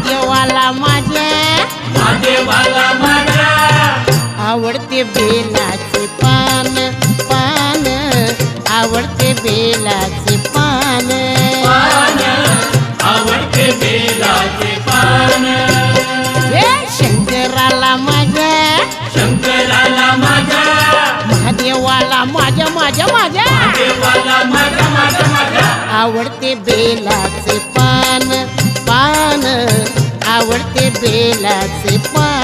महादेवाला माझ्या आवडते बेलाचे पान पान आवडते बेलाचे पान आवडते बेलाचे पान हे शंकराला माझ्या महादेवाला माझ्या आवडते बेलाचे पान पान आवडते बेलाचे पान